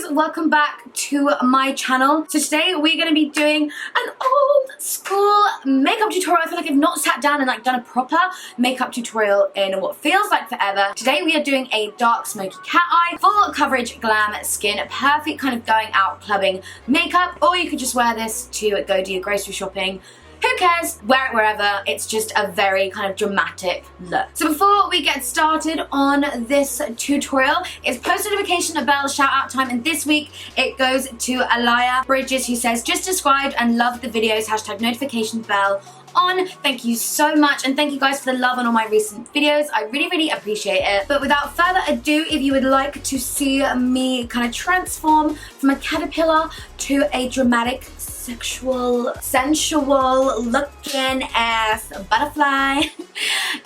guys, welcome back to my channel. So today we're going to be doing an old school makeup tutorial. I feel like I've not sat down and done a proper makeup tutorial in what feels like forever. Today we are doing a dark smoky cat eye, full coverage glam skin, perfect kind of going out clubbing makeup, or you could just wear this to go do your grocery shopping. Who cares? Wear it wherever. It's just a very kind of dramatic look. So before we get started on this tutorial, it's post notification bell shout out time, and this week it goes to Alaya Bridges, who says, just subscribed and loved the videos, hashtag notification bell on. Thank you so much, and thank you guys for the love on all my recent videos. I really appreciate it. But without further ado, if you would like to see me kind of transform from a caterpillar to a dramatic, sexual, sensual looking ass butterfly,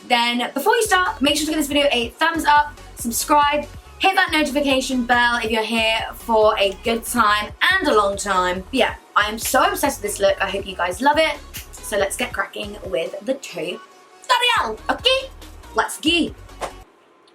then before you start, make sure to give this video a thumbs up, subscribe, hit that notification bell if you're here for a good time and a long time. But yeah, I am so obsessed with this look. I hope you guys love it. So let's get cracking with the tutorial. Okay, let's go.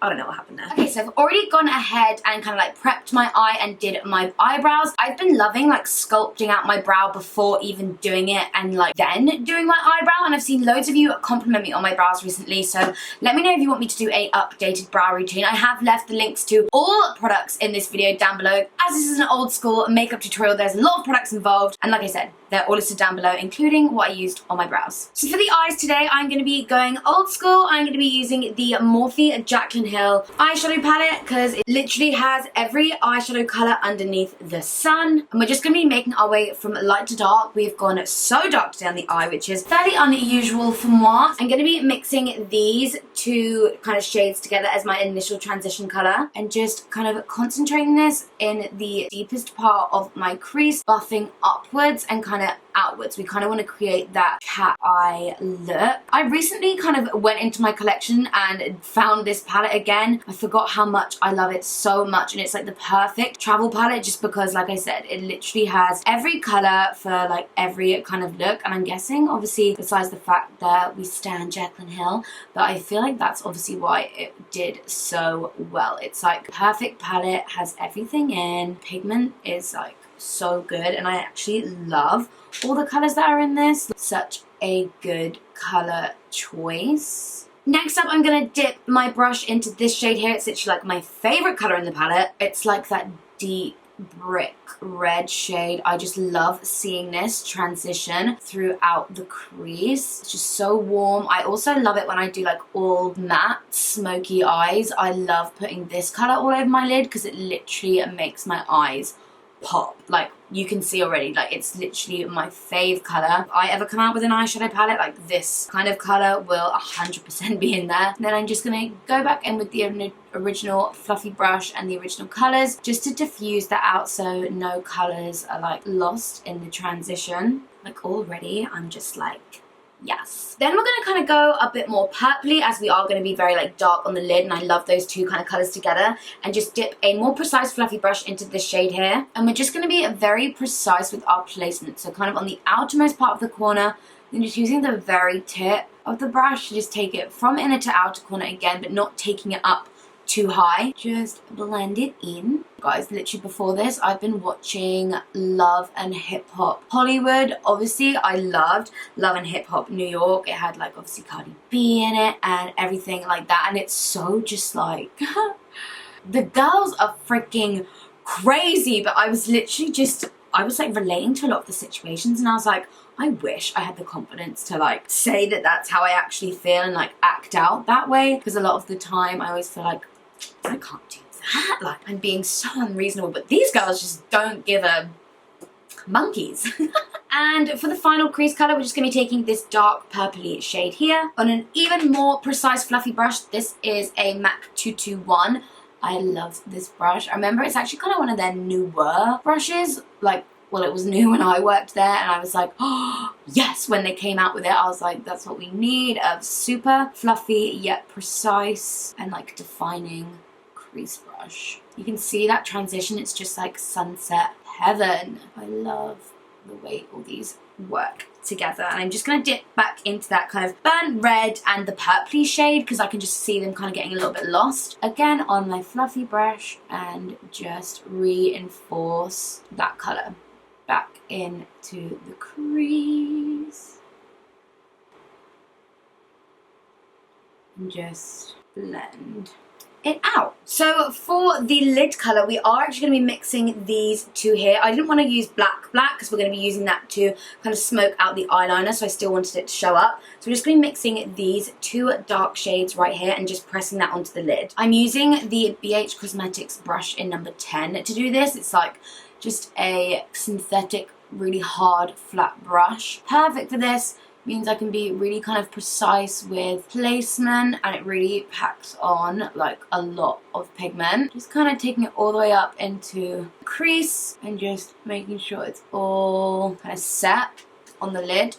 I don't know what happened there. Okay, so I've already gone ahead and kind of prepped my eye and did my eyebrows. I've been loving sculpting out my brow before even doing it and then doing my eyebrow, and I've seen loads of you compliment me on my brows recently, so let me know if you want me to do a updated brow routine. I have left the links to all products in this video down below. As this is an old school makeup tutorial, there's a lot of products involved, and like I said, they're all listed down below, including what I used on my brows. So for the eyes today, I'm going to be going old school. I'm going to be using the Morphe Jaclyn Hill eyeshadow palette because it literally has every eyeshadow color underneath the sun. And we're just going to be making our way from light to dark. We've gone so dark today on the eye, which is fairly unusual for moi. I'm going to be mixing these two kind of shades together as my initial transition color and just kind of concentrating this in the deepest part of my crease, buffing upwards and kind of outwards. We kind of want to create that cat eye look. I recently kind of went into my collection and found this palette again. I forgot how much I love it so much, and it's the perfect travel palette just because, like I said, it literally has every color for every kind of look. And I'm guessing, obviously, besides the fact that we stand Jaclyn Hill, but I feel like that's obviously why it did so well. It's perfect palette, has everything in, pigment is so good, and I actually love all the colors that are in this. Such a good color choice. Next up, I'm gonna dip my brush into this shade here. It's literally my favorite color in the palette. It's that deep brick red shade. I just love seeing this transition throughout the crease. It's just so warm. I also love it when I do all matte smoky eyes. I love putting this color all over my lid because it literally makes my eyes pop. You can see already, it's literally my fave color. If I ever come out with an eyeshadow palette, this kind of color will 100% be in there. And then I'm just gonna go back in with the original fluffy brush and the original colors just to diffuse that out so no colors are lost in the transition. Already I'm just yes. Then we're going to kind of go a bit more purpley, as we are going to be very dark on the lid, and I love those two kind of colors together, and just dip a more precise fluffy brush into this shade here. And we're just going to be very precise with our placement, so kind of on the outermost part of the corner, and just using the very tip of the brush to just take it from inner to outer corner again, but not taking it up too high. Just blend it in. Guys, literally before this, I've been watching Love and Hip Hop Hollywood. Obviously, I loved Love and Hip Hop New York. It had obviously Cardi B in it and everything like that. And it's so just the girls are freaking crazy. But I was literally I was relating to a lot of the situations, and I was I wish I had the confidence to say that that's how I actually feel and act out that way, because a lot of the time I always feel I can't do that, I'm being so unreasonable, but these girls just don't give a monkeys. And for the final crease color, we're just going to be taking this dark purpley shade here on an even more precise fluffy brush. This is a MAC 221. I love this brush. I remember it's actually kind of one of their newer brushes, well, it was new when I worked there, and I was oh, yes, when they came out with it, I was that's what we need, a super fluffy yet precise and defining crease brush. You can see that transition, it's just sunset heaven. I love the way all these work together. And I'm just going to dip back into that kind of burnt red and the purpley shade because I can just see them kind of getting a little bit lost. Again on my fluffy brush and just reinforce that colour back into the crease. And just blend it out. So for the lid colour, we are actually going to be mixing these two here. I didn't want to use black because we're going to be using that to kind of smoke out the eyeliner, so I still wanted it to show up. So we're just going to be mixing these two dark shades right here and just pressing that onto the lid. I'm using the BH Cosmetics brush in number 10 to do this. It's like just a synthetic, really hard, flat brush. Perfect for this. Means I can be really kind of precise with placement, and it really packs on like a lot of pigment. Just kind of taking it all the way up into the crease and just making sure it's all kind of set on the lid.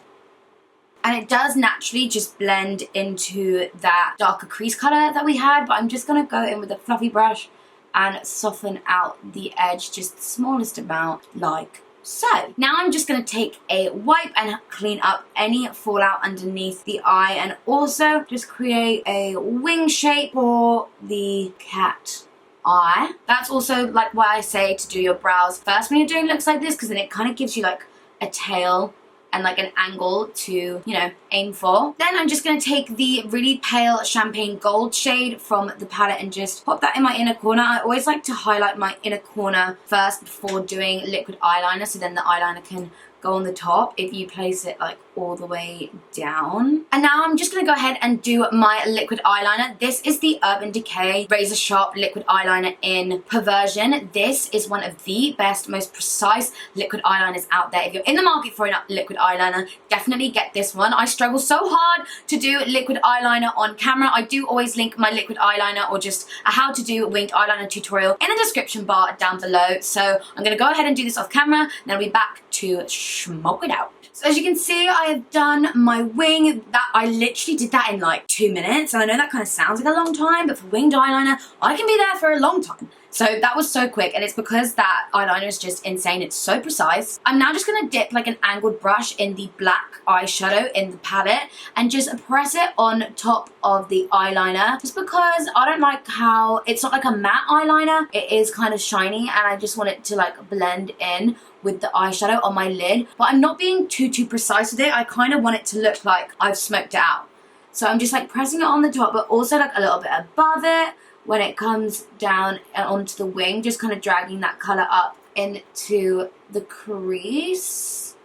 And it does naturally just blend into that darker crease colour that we had, but I'm just going to go in with a fluffy brush and soften out the edge just the smallest amount, like so. Now I'm just going to take a wipe and clean up any fallout underneath the eye, and also just create a wing shape for the cat eye. That's also like why I say to do your brows first when you're doing looks like this, because then it kind of gives you like a tail and like an angle to, you know, aim for. Then I'm just going to take the really pale champagne gold shade from the palette and just pop that in my inner corner. I always like to highlight my inner corner first before doing liquid eyeliner, so then the eyeliner can go on the top if you place it like all the way down. And now I'm just going to go ahead and do my liquid eyeliner. This is the Urban Decay Razor Sharp Liquid Eyeliner in Perversion. This is one of the best, most precise liquid eyeliners out there. If you're in the market for a liquid eyeliner, definitely get this one. I struggle so hard to do liquid eyeliner on camera. I do always link my liquid eyeliner or just a how to do winged eyeliner tutorial in the description bar down below. So I'm going to go ahead and do this off camera, and then I'll be back to smoke it out. So as you can see, I have done my wing. That I literally did that in like 2 minutes, and I know that kind of sounds like a long time, but for winged eyeliner, I can be there for a long time. So that was so quick, and it's because that eyeliner is just insane. It's so precise. I'm now just going to dip like an angled brush in the black eyeshadow in the palette and just press it on top of the eyeliner, just because I don't like how it's not like a matte eyeliner. It is kind of shiny, and I just want it to like blend in with the eyeshadow on my lid, but I'm not being too precise with it. I kind of want it to look like I've smoked it out. So I'm just like pressing it on the top, but also like a little bit above it when it comes down onto the wing, just kind of dragging that color up into the crease,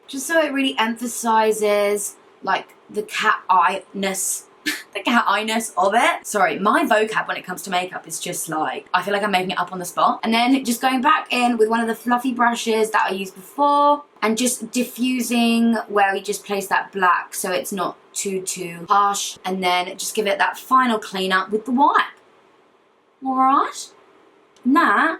just so it really emphasizes like the cat eye-ness the cat eye-ness of it. Sorry, my vocab when it comes to makeup is just like, I feel like I'm making it up on the spot. And then just going back in with one of the fluffy brushes that I used before and just diffusing where we just placed that black so it's not too harsh, and then just give it that final clean up with the wipe. Alright? And that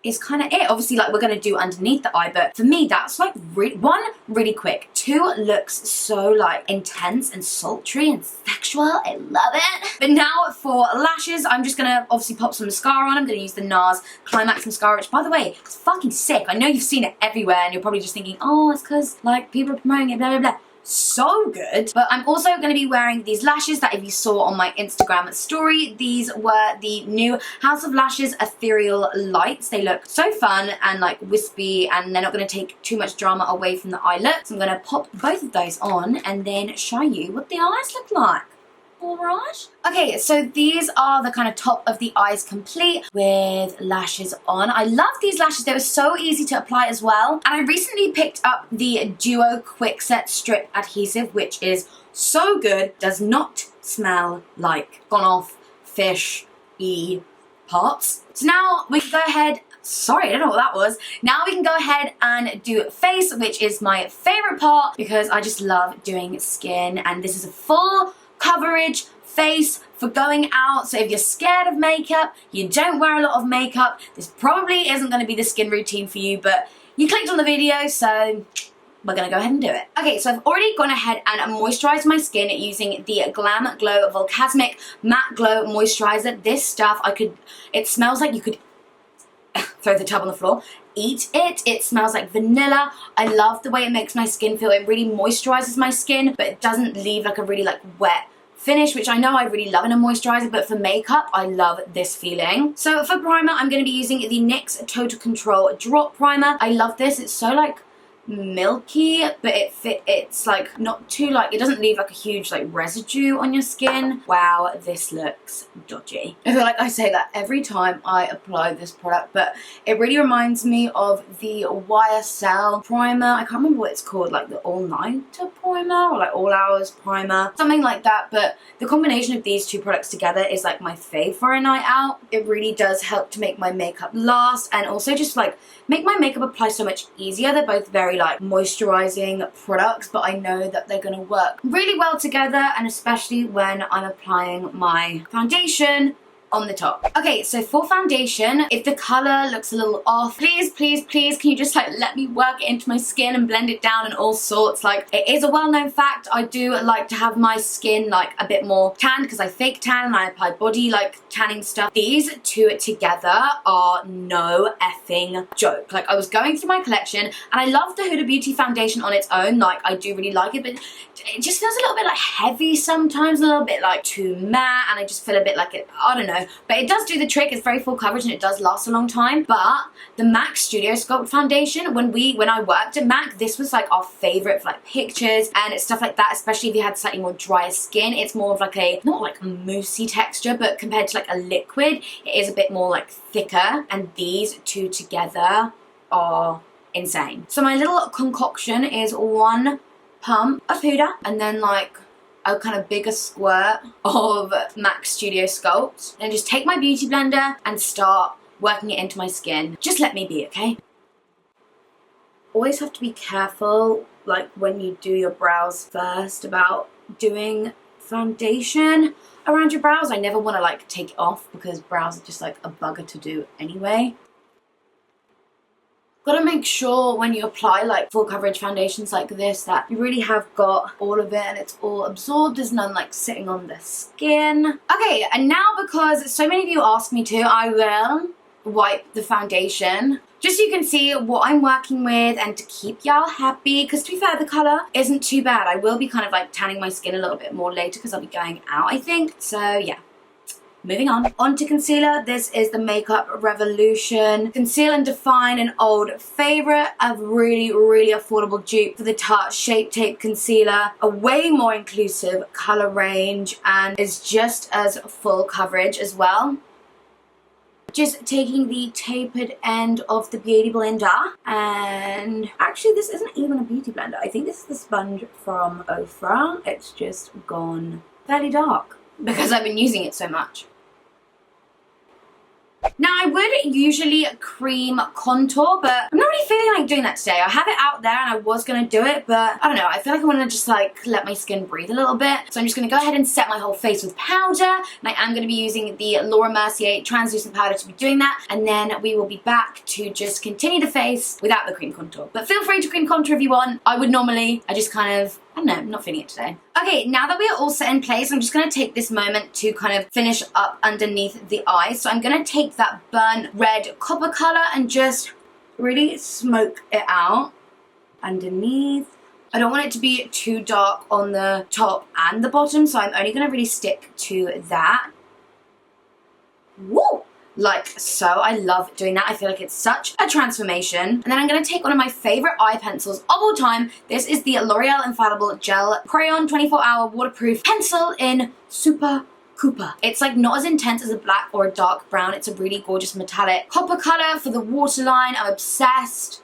is kind of it. Obviously, like, we're going to do underneath the eye, but for me, that's like one, really quick. 2, looks so like intense and sultry and sexual. I love it. But now for lashes, I'm just going to obviously pop some mascara on. I'm going to use the NARS CLIMAX mascara, which, by the way, it's fucking sick. I know you've seen it everywhere, and you're probably just thinking, oh, it's because like people are promoting it, blah blah blah. So good. But I'm also going to be wearing these lashes that if you saw on my Instagram story, these were the new House of Lashes Ethereal Lights. They look so fun and like wispy, and they're not going to take too much drama away from the eye look. So I'm going to pop both of those on and then show you what the eyes look like. Alright. Okay, so these are the kind of top of the eyes complete with lashes on. I love these lashes. They were so easy to apply as well. And I recently picked up the Duo Quick Set Strip Adhesive, which is so good. Does not smell like gone off fish-y parts. So now we can go ahead. Sorry, I don't know what that was. Now we can go ahead and do face, which is my favorite part because I just love doing skin. And this is a full coverage face for going out. So if you're scared of makeup, you don't wear a lot of makeup, this probably isn't going to be the skin routine for you, but you clicked on the video, so we're going to go ahead and do it. Okay, so I've already gone ahead and moisturized my skin using the GLAM Glow Volcasmic Matte Glow Moisturizer. This stuff, it smells like you could throw the tub on the floor, eat it. It smells like vanilla. I love the way it makes my skin feel. It really moisturizes my skin, but it doesn't leave like a really like wet finish, which I know I really love in a moisturizer, but for makeup, I love this feeling. So for primer, I'm going to be using the NYX Total Control Drop Primer. I love this. It's so like milky, but it's like not too like, it doesn't leave like a huge like residue on your skin. Wow, this looks dodgy. I feel like I say that every time I apply this product, but it really reminds me of the YSL primer. I can't remember what it's called, like the all-nighter primer or like all hours primer, something like that. But the combination of these two products together is like my fave for a night out. It really does help to make my makeup last and also just like make my makeup apply so much easier. They're both very like moisturizing products, but I know that they're going to work really well together, and especially when I'm applying my foundation on the top. Okay, so for foundation, if the color looks a little off, please, please, please, can you just like let me work it into my skin and blend it down and all sorts. Like, it is a well-known fact, I do like to have my skin like a bit more tanned because I fake tan and I apply body like tanning stuff. These two together are no effing joke. Like, I was going through my collection and I love the Huda Beauty foundation on its own. Like, I do really like it, but it just feels a little bit like heavy sometimes, a little bit like too matte, and I just feel a bit like it, I don't know. But it does do the trick. It's very full coverage and it does last a long time. But the MAC Studio Sculpt foundation, when I worked at MAC, this was like our favorite for like pictures and stuff like that, especially if you had slightly more drier skin. It's more of like a, not like a moussey texture, but compared to like a liquid, it is a bit more like thicker, and these two together are insane. So my little concoction is 1 pump of Huda and then like a kind of bigger squirt of MAC Studio Sculpt, and just take my beauty blender and start working it into my skin. Just let me be, okay? Always have to be careful like when you do your brows first about doing foundation around your brows. I never want to like take it off because brows are just like a bugger to do anyway. Gotta make sure when you apply like full coverage foundations like this that you really have got all of it and it's all absorbed. There's none like sitting on the skin. Okay, and now because so many of you asked me to, I will wipe the foundation just so you can see what I'm working with and to keep y'all happy, because to be fair, the colour isn't too bad. I will be kind of like tanning my skin a little bit more later because I'll be going out, I think. So yeah. Moving on to concealer. This is the Makeup Revolution Conceal and Define, an old favorite, a really, really affordable dupe for the Tarte Shape Tape Concealer, a way more inclusive color range and is just as full coverage as well. Just taking the tapered end of the Beauty Blender, and actually this isn't even a Beauty Blender. I think this is the sponge from OFRA. It's just gone fairly dark because I've been using it so much. Now, I would usually cream contour, but I'm not really feeling like doing that today. I have it out there and I was going to do it, but I don't know. I feel like I want to just like let my skin breathe a little bit. So I'm just going to go ahead and set my whole face with powder. And I am going to be using the Laura Mercier translucent powder to be doing that. And then we will be back to just continue the face without the cream contour. But feel free to cream contour if you want. I would normally. I just kind of, I don't know, I'm not feeling it today. Okay, now that we are all set in place, I'm just going to take this moment to kind of finish up underneath the eyes. So I'm going to take that burnt red copper colour and just really smoke it out underneath. I don't want it to be too dark on the top and the bottom, so I'm only going to really stick to that. Woo! Like so. I love doing that. I feel like it's such a transformation. And then I'm going to take one of my favorite eye pencils of all time. This is the L'Oreal Infallible Gel Crayon 24-Hour Waterproof Pencil in Super Cooper. It's like not as intense as a black or a dark brown. It's a really gorgeous metallic copper color for the waterline. I'm obsessed.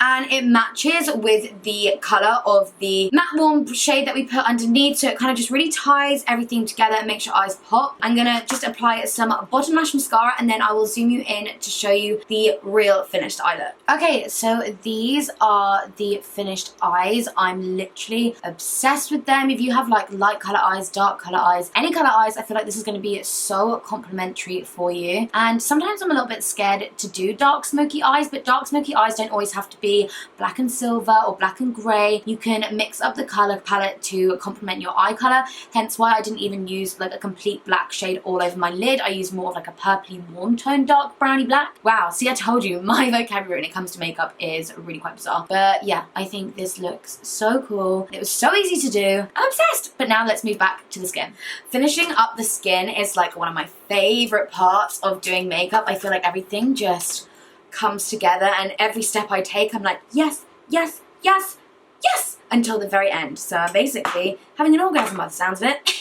And it matches with the colour of the matte warm shade that we put underneath, so it kind of just really ties everything together and makes your eyes pop. I'm going to just apply some bottom lash mascara and then I will zoom you in to show you the real finished eye look. Okay, so these are the finished eyes. I'm literally obsessed with them. If you have like light colour eyes, dark colour eyes, any colour eyes, I feel like this is going to be so complimentary for you. And sometimes I'm a little bit scared to do dark smoky eyes, but dark smoky eyes don't always have to be see black and silver or black and grey. You can mix up the colour palette to complement your eye colour, hence why I didn't even use like a complete black shade all over my lid. I used more of like a purpley warm tone dark brownie black. Wow, see, I told you, my vocabulary when it comes to makeup is really quite bizarre. But yeah, I think this looks so cool. It was so easy to do. I'm obsessed. But now let's move back to the skin. Finishing up the skin is like one of my favourite parts of doing makeup. I feel like everything just comes together, and every step I take I'm like yes, yes, yes, yes, until the very end. So I'm basically having an orgasm by the sounds of it.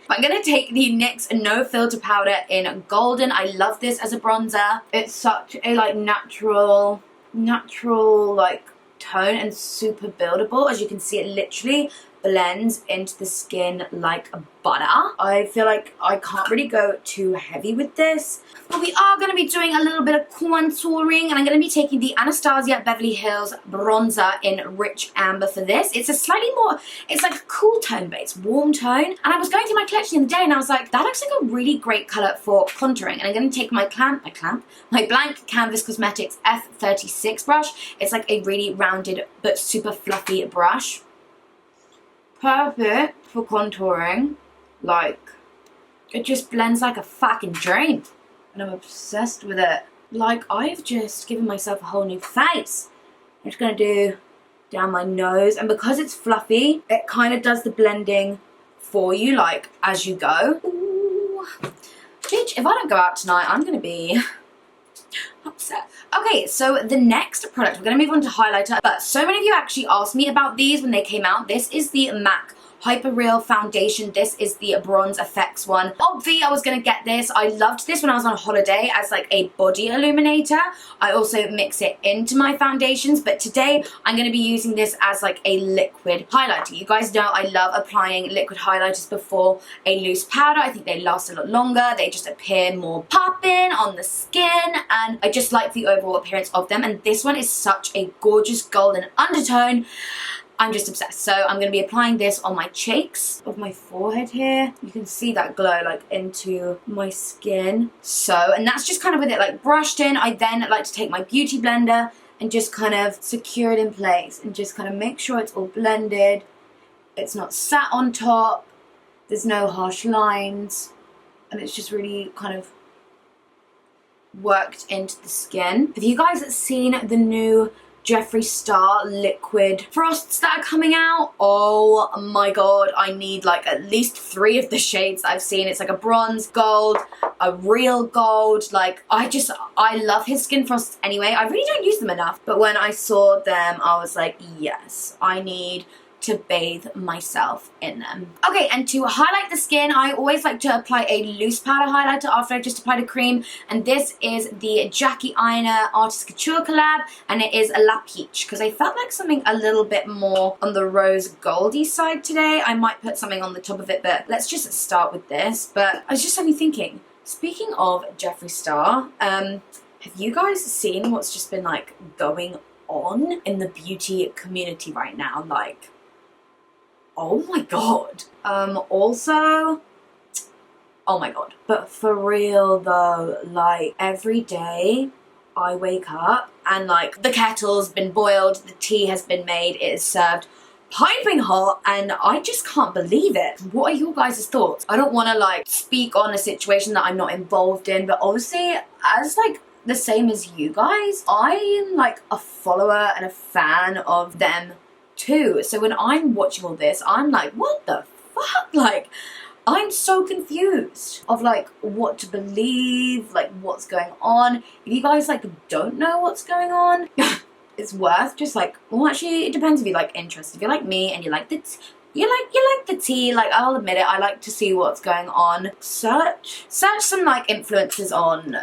I'm going to take the NYX No Filter powder in Golden. I love this as a bronzer. It's such a like natural like tone and super buildable. As you can see, it literally blends into the skin like butter. I feel like I can't really go too heavy with this. But we are going to be doing a little bit of contouring, and I'm going to be taking the Anastasia Beverly Hills bronzer in Rich Amber for this. It's a slightly more, it's like a cool tone base, warm tone. And I was going through my collection the other day and I was like, that looks like a really great colour for contouring. And I'm going to take my blank Canvas Cosmetics F36 brush. It's like a really rounded but super fluffy brush. Perfect for contouring. Like, it just blends like a fucking dream. And I'm obsessed with it. Like, I've just given myself a whole new face. I'm just going to do down my nose. And because it's fluffy, it kind of does the blending for you, like, as you go. Ooh. Bitch, if I don't go out tonight, I'm going to be upset. Okay, so the next product, we're going to move on to highlighter. But so many of you actually asked me about these when they came out. This is the MAC Hyper Real Foundation. This is the Bronze Effects one. Obviously, I was going to get this. I loved this when I was on holiday as like a body illuminator. I also mix it into my foundations, but today I'm going to be using this as like a liquid highlighter. You guys know I love applying liquid highlighters before a loose powder. I think they last a lot longer. They just appear more popping on the skin, and I just like the overall appearance of them. And this one is such a gorgeous golden undertone. I'm just obsessed. So I'm going to be applying this on my cheeks of my forehead here. You can see that glow like into my skin. So, and that's just kind of with it like brushed in. I then like to take my beauty blender and just kind of secure it in place and just kind of make sure it's all blended. It's not sat on top. There's no harsh lines. And it's just really kind of worked into the skin. Have you guys seen the new Jeffree Star liquid frosts that are coming out? Oh my god, I need like at least 3 of the shades that I've seen. It's like a bronze, gold, a real gold. Like, I love his skin frosts anyway. I really don't use them enough, but when I saw them I was like, yes, I need to bathe myself in them. Okay, and to highlight the skin, I always like to apply a loose powder highlighter after I just applied a cream, and this is the Jackie Eyeliner Artist Couture collab, and it is a La Peach, because I felt like something a little bit more on the rose goldy side today. I might put something on the top of it, but let's just start with this. But I was just suddenly thinking, speaking of Jeffree Star, have you guys seen what's just been like going on in the beauty community right now? Like, oh my god. Also, oh my god. But for real though, like every day I wake up and like the kettle's been boiled, the tea has been made, it is served piping hot, and I just can't believe it. What are your guys' thoughts? I don't want to like speak on a situation that I'm not involved in, but obviously as like the same as you guys, I am like a follower and a fan of them too. So when I'm watching all this, I'm like, what the fuck? Like, I'm so confused of like what to believe, like what's going on. If you guys like don't know what's going on, it's worth just like, well, actually it depends if you like interest. If you're like me and you like the tea, like I'll admit it, I like to see what's going on. Search some like influencers on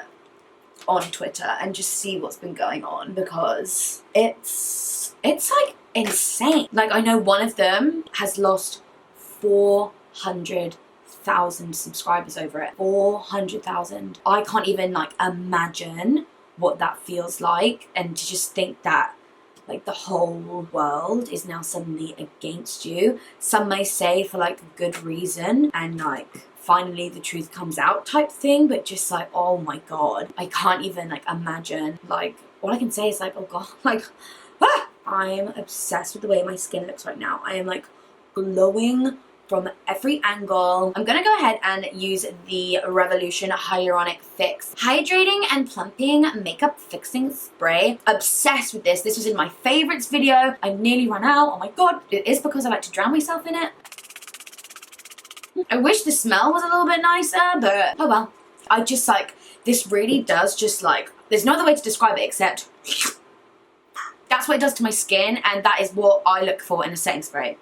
Twitter and just see what's been going on, because it's like insane. Like, I know one of them has lost 400,000 subscribers over it. 400,000. I can't even like imagine what that feels like, and to just think that like the whole world is now suddenly against you. Some may say for like good reason, and like finally the truth comes out type thing, but just like, oh my god, I can't even like imagine. Like, all I can say is like, oh god, like I'm obsessed with the way my skin looks right now. I am like glowing from every angle. I'm gonna go ahead and use the Revolution Hyaluronic Fix Hydrating and Plumping Makeup Fixing Spray. Obsessed with this. This was in my favorites video. I nearly ran out. Oh my god. It is because I like to drown myself in it. I wish the smell was a little bit nicer, but oh well. I just like, this really does just like, there's no other way to describe it except that's what it does to my skin, and that is what I look for in a setting spray.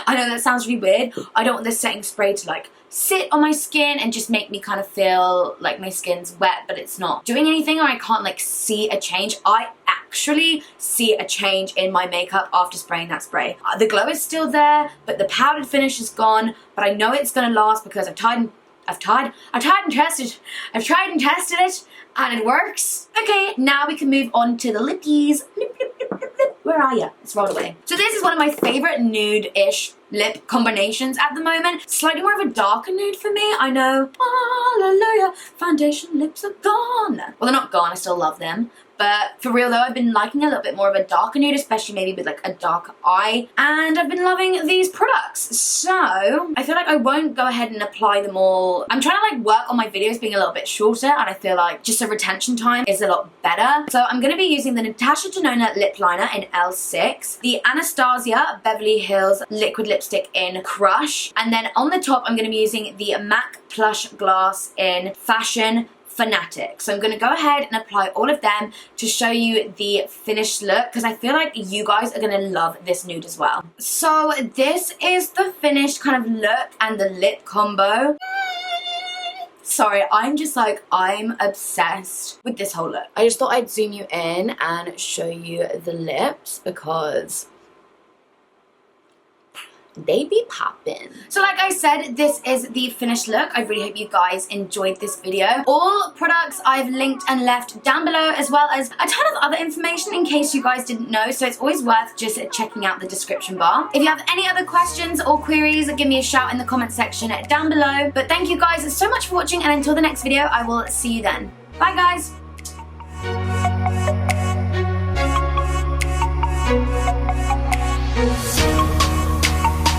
I know that sounds really weird. I don't want this setting spray to like sit on my skin and just make me kind of feel like my skin's wet, but it's not doing anything, or I can't like see a change. I actually see a change in my makeup after spraying that spray. The glow is still there, but the powdered finish is gone, but I know it's gonna last because I've tried and tested it, and it works. Okay, now we can move on to the lippies. Where are you? It's rolled away. So this is one of my favorite nude-ish lip combinations at the moment. Slightly more of a darker nude for me, I know. Hallelujah, foundation lips are gone. Well, they're not gone, I still love them. But for real though, I've been liking a little bit more of a darker nude, especially maybe with like a dark eye. And I've been loving these products. So I feel like I won't go ahead and apply them all. I'm trying to like work on my videos being a little bit shorter, and I feel like just the retention time is a lot better. So I'm going to be using the Natasha Denona lip liner in L6, the Anastasia Beverly Hills liquid lipstick in Crush, and then on the top I'm going to be using the MAC Plush Glass in Fashion Fanatic. So I'm going to go ahead and apply all of them to show you the finished look, because I feel like you guys are going to love this nude as well. So this is the finished kind of look and the lip combo. Sorry, I'm obsessed with this whole look. I just thought I'd zoom you in and show you the lips because they be poppin'. So like I said, this is the finished look. I really hope you guys enjoyed this video. All products I've linked and left down below, as well as a ton of other information in case you guys didn't know, so it's always worth just checking out the description bar. If you have any other questions or queries, give me a shout in the comment section down below. But thank you guys so much for watching, and until the next video, I will see you then. Bye guys!